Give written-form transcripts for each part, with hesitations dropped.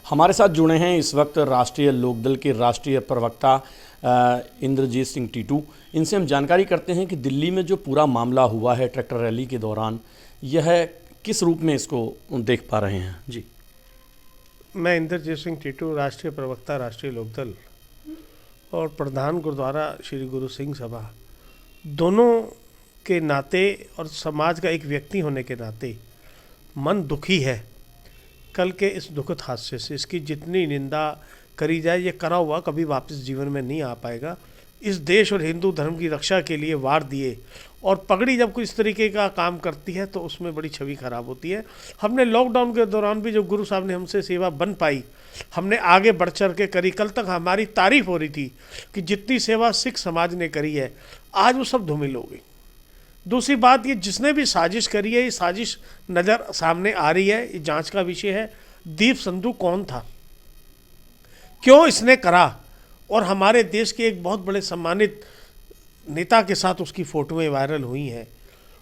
हमारे साथ जुड़े हैं इस वक्त राष्ट्रीय लोकदल के राष्ट्रीय प्रवक्ता इंद्रजीत सिंह टीटू। इनसे हम जानकारी करते हैं कि दिल्ली में जो पूरा मामला हुआ है ट्रैक्टर रैली के दौरान, यह किस रूप में इसको देख पा रहे हैं। जी, मैं इंद्रजीत सिंह टीटू, राष्ट्रीय प्रवक्ता राष्ट्रीय लोकदल और प्रधान गुरुद्वारा श्री गुरु सिंह सभा, दोनों के नाते और समाज का एक व्यक्ति होने के नाते मन दुखी है कल के इस दुखद हादसे से। इसकी जितनी निंदा करी जाए, ये करा हुआ कभी वापस जीवन में नहीं आ पाएगा। इस देश और हिंदू धर्म की रक्षा के लिए वार दिए और पगड़ी जब कोई इस तरीके का काम करती है तो उसमें बड़ी छवि खराब होती है। हमने लॉकडाउन के दौरान भी जो गुरु साहब ने हमसे सेवा बन पाई, हमने आगे बढ़ चढ़ के करी। कल तक हमारी तारीफ हो रही थी कि जितनी सेवा सिख समाज ने करी है, आज वो सब धूमिल हो गई। दूसरी बात, ये जिसने भी साजिश करी है, ये साजिश नज़र सामने आ रही है, ये जांच का विषय है। दीप संधू कौन था, क्यों इसने करा, और हमारे देश के एक बहुत बड़े सम्मानित नेता के साथ उसकी फ़ोटोएं वायरल हुई हैं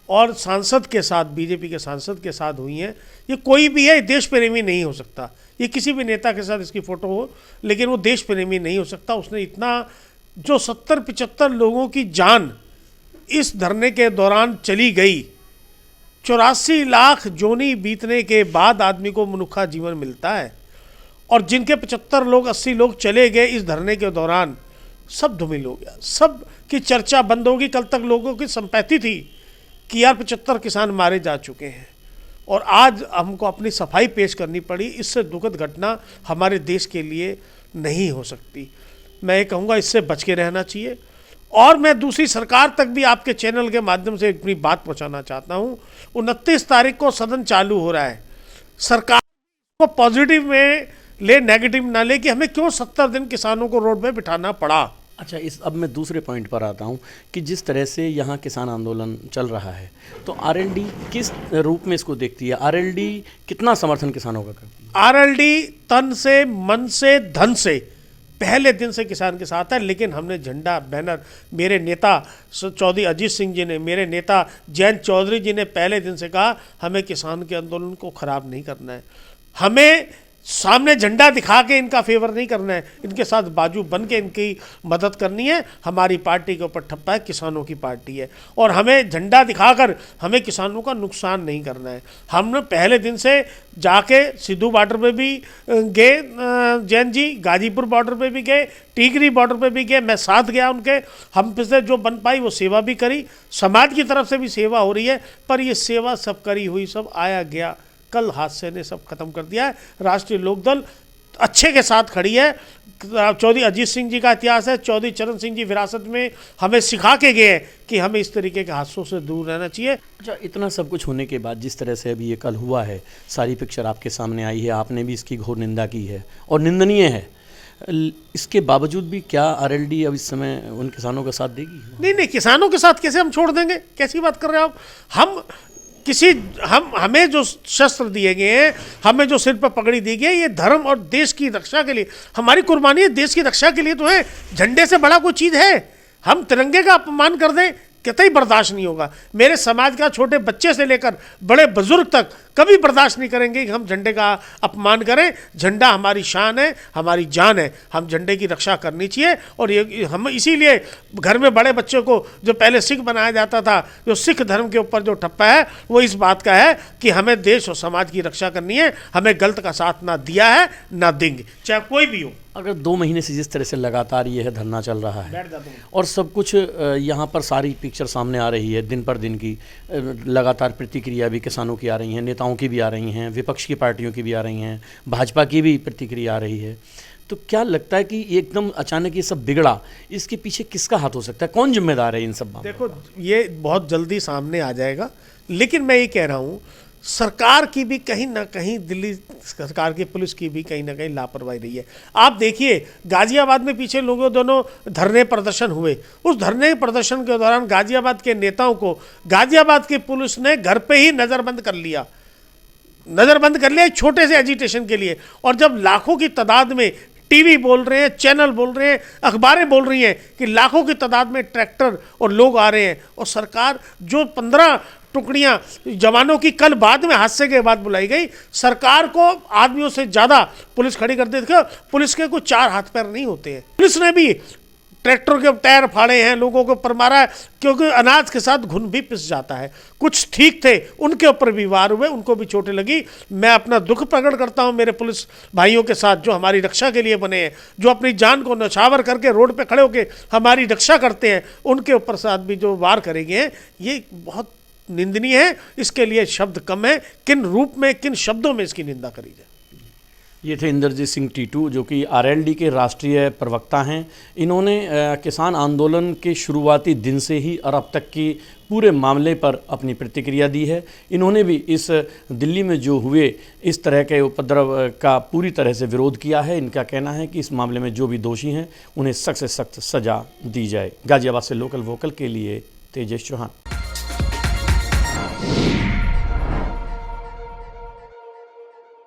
और सांसद के साथ, बीजेपी के सांसद के साथ हुई हैं। ये कोई भी है, देश प्रेमी नहीं हो सकता। ये किसी भी नेता के साथ इसकी फ़ोटो हो, लेकिन वो देश प्रेमी नहीं हो सकता। उसने इतना, जो 70-75 लोगों की जान इस धरने के दौरान चली गई, 84 लाख जोनी बीतने के बाद आदमी को मनुखा जीवन मिलता है, और जिनके 75 लोग 80 लोग चले गए इस धरने के दौरान, सब धूमिल हो गया। सब की चर्चा बंद होगी। कल तक लोगों की संपैथी थी कि यार 75 किसान मारे जा चुके हैं, और आज हमको अपनी सफाई पेश करनी पड़ी। इससे दुखद घटना हमारे देश के लिए नहीं हो सकती। मैं ये कहूँगा, इससे बच के रहना चाहिए। और मैं दूसरी सरकार तक भी आपके चैनल के माध्यम से अपनी बात पहुंचाना चाहता हूं। 29 तारीख को सदन चालू हो रहा है। सरकार को पॉजिटिव में ले, नेगेटिव ना ले कि हमें क्यों 70 दिन किसानों को रोड पे बिठाना पड़ा। अच्छा, अब मैं दूसरे पॉइंट पर आता हूं कि जिस तरह से यहाँ किसान आंदोलन चल रहा है, तो आरएलडी किस रूप में इसको देखती है? आरएलडी कितना समर्थन किसानों का करती है? आरएलडी तन से, मन से, धन से पहले दिन से किसान के साथ है। लेकिन हमने झंडा, बैनर, मेरे नेता चौधरी अजीत सिंह जी ने, मेरे नेता जयंत चौधरी जी ने पहले दिन से कहा, हमें किसान के आंदोलन को ख़राब नहीं करना है। हमें सामने झंडा दिखा के इनका फेवर नहीं करना है, इनके साथ बाजू बन के इनकी मदद करनी है। हमारी पार्टी के ऊपर ठप्पा है, किसानों की पार्टी है, और हमें झंडा दिखाकर हमें किसानों का नुकसान नहीं करना है। हमने पहले दिन से जाके सिद्धू बॉर्डर पे भी गए, जैन जी गाजीपुर बॉर्डर पे भी गए, टीकरी बॉर्डर पे भी गए, मैं साथ गया उनके। हम से जो बन पाई वो सेवा भी करी, समाज की तरफ से भी सेवा हो रही है। पर ये सेवा सब करी हुई, सब आया गया, कल हादसे ने सब खत्म कर दिया है। राष्ट्रीय लोकदल अच्छे के साथ खड़ी है। चौधरी अजीत सिंह जी का इतिहास है, चौधरी चरण सिंह जी विरासत में हमें सिखा के गए कि हमें इस तरीके के हादसों से दूर रहना चाहिए। अच्छा, इतना सब कुछ होने के बाद जिस तरह से अभी ये कल हुआ है, सारी पिक्चर आपके सामने आई है, आपने भी इसकी घोर निंदा की है और निंदनीय है। इसके बावजूद भी क्या आरएलडी अब इस समय उन किसानों का साथ देगी? नहीं, किसानों के साथ कैसे हम छोड़ देंगे? कैसी बात कर रहे हो आप? हमें जो शस्त्र दिए गए हैं, हमें जो सिर पर पगड़ी दी गई है, ये धर्म और देश की रक्षा के लिए हमारी कुर्बानी है। देश की रक्षा के लिए तो है। झंडे से बड़ा कोई चीज़ है? हम तिरंगे का अपमान कर दें, कतई बर्दाश्त नहीं होगा। मेरे समाज का छोटे बच्चे से लेकर बड़े बुजुर्ग तक कभी बर्दाश्त नहीं करेंगे कि हम झंडे का अपमान करें। झंडा हमारी शान है, हमारी जान है। हम झंडे की रक्षा करनी चाहिए। और ये हम इसीलिए घर में बड़े बच्चों को जो पहले सिख बनाया जाता था, जो सिख धर्म के ऊपर जो ठप्पा है, वो इस बात का है कि हमें देश और समाज की रक्षा करनी है। हमें गलत का साथ ना दिया है, ना देंगे, चाहे कोई भी हो। अगर 2 महीने से जिस तरह से लगातार ये है धरना चल रहा है और सब कुछ यहाँ पर सारी पिक्चर सामने आ रही है, दिन पर दिन की लगातार प्रतिक्रिया भी किसानों की आ रही हैं, नेताओं की भी आ रही हैं, विपक्ष की पार्टियों की भी आ रही हैं, भाजपा की भी प्रतिक्रिया आ रही है, तो क्या लगता है कि एकदम अचानक ये सब बिगड़ा, इसके पीछे किसका हाथ हो सकता है? कौन जिम्मेदार है इन सब बातों? देखो, ये बहुत जल्दी सामने आ जाएगा। लेकिन मैं ये कह रहा हूँ, सरकार की भी कहीं ना कहीं, दिल्ली सरकार की पुलिस की भी कहीं ना कहीं लापरवाही रही है। आप देखिए, गाजियाबाद में पीछे लोगों दोनों धरने प्रदर्शन हुए, उस धरने प्रदर्शन के दौरान गाजियाबाद के नेताओं को गाजियाबाद की पुलिस ने घर पे ही नज़रबंद कर लिया एक छोटे से एजिटेशन के लिए। और जब लाखों की तादाद में टीवी बोल रहे हैं, चैनल बोल रहे हैं, अखबारें बोल रही हैं कि लाखों की तादाद में ट्रैक्टर और लोग आ रहे हैं, और सरकार जो 15 टुकड़ियां जवानों की कल बाद में हादसे के बाद बुलाई गई। सरकार को आदमियों से ज़्यादा पुलिस खड़ी कर देती है। पुलिस के कुछ 4 हाथ पैर नहीं होते हैं। पुलिस ने भी ट्रैक्टर के टायर फाड़े हैं, लोगों को ऊपर मारा है, क्योंकि अनाज के साथ घुन भी पिस जाता है। कुछ ठीक थे, उनके ऊपर भी वार हुए, उनको भी चोटें लगी। मैं अपना दुख प्रकट करता हूं मेरे पुलिस भाइयों के साथ जो हमारी रक्षा के लिए बने हैं, जो अपनी जान को न्यौछावर करके रोड पे खड़े होकर हमारी रक्षा करते हैं। उनके ऊपर साथ भी जो वार करेंगे हैं, ये बहुत निंदनीय है। इसके लिए शब्द कम है, किन रूप में, किन शब्दों में इसकी निंदा करी जाए। ये थे इंद्रजीत सिंह टीटू, जो कि आरएलडी के राष्ट्रीय प्रवक्ता हैं। इन्होंने किसान आंदोलन के शुरुआती दिन से ही और अब तक की पूरे मामले पर अपनी प्रतिक्रिया दी है। इन्होंने भी इस दिल्ली में जो हुए इस तरह के उपद्रव का पूरी तरह से विरोध किया है। इनका कहना है कि इस मामले में जो भी दोषी हैं उन्हें सख्त से सख्त सज़ा दी जाए। गाजियाबाद से लोकल वोकल के लिए तेजेश चौहान।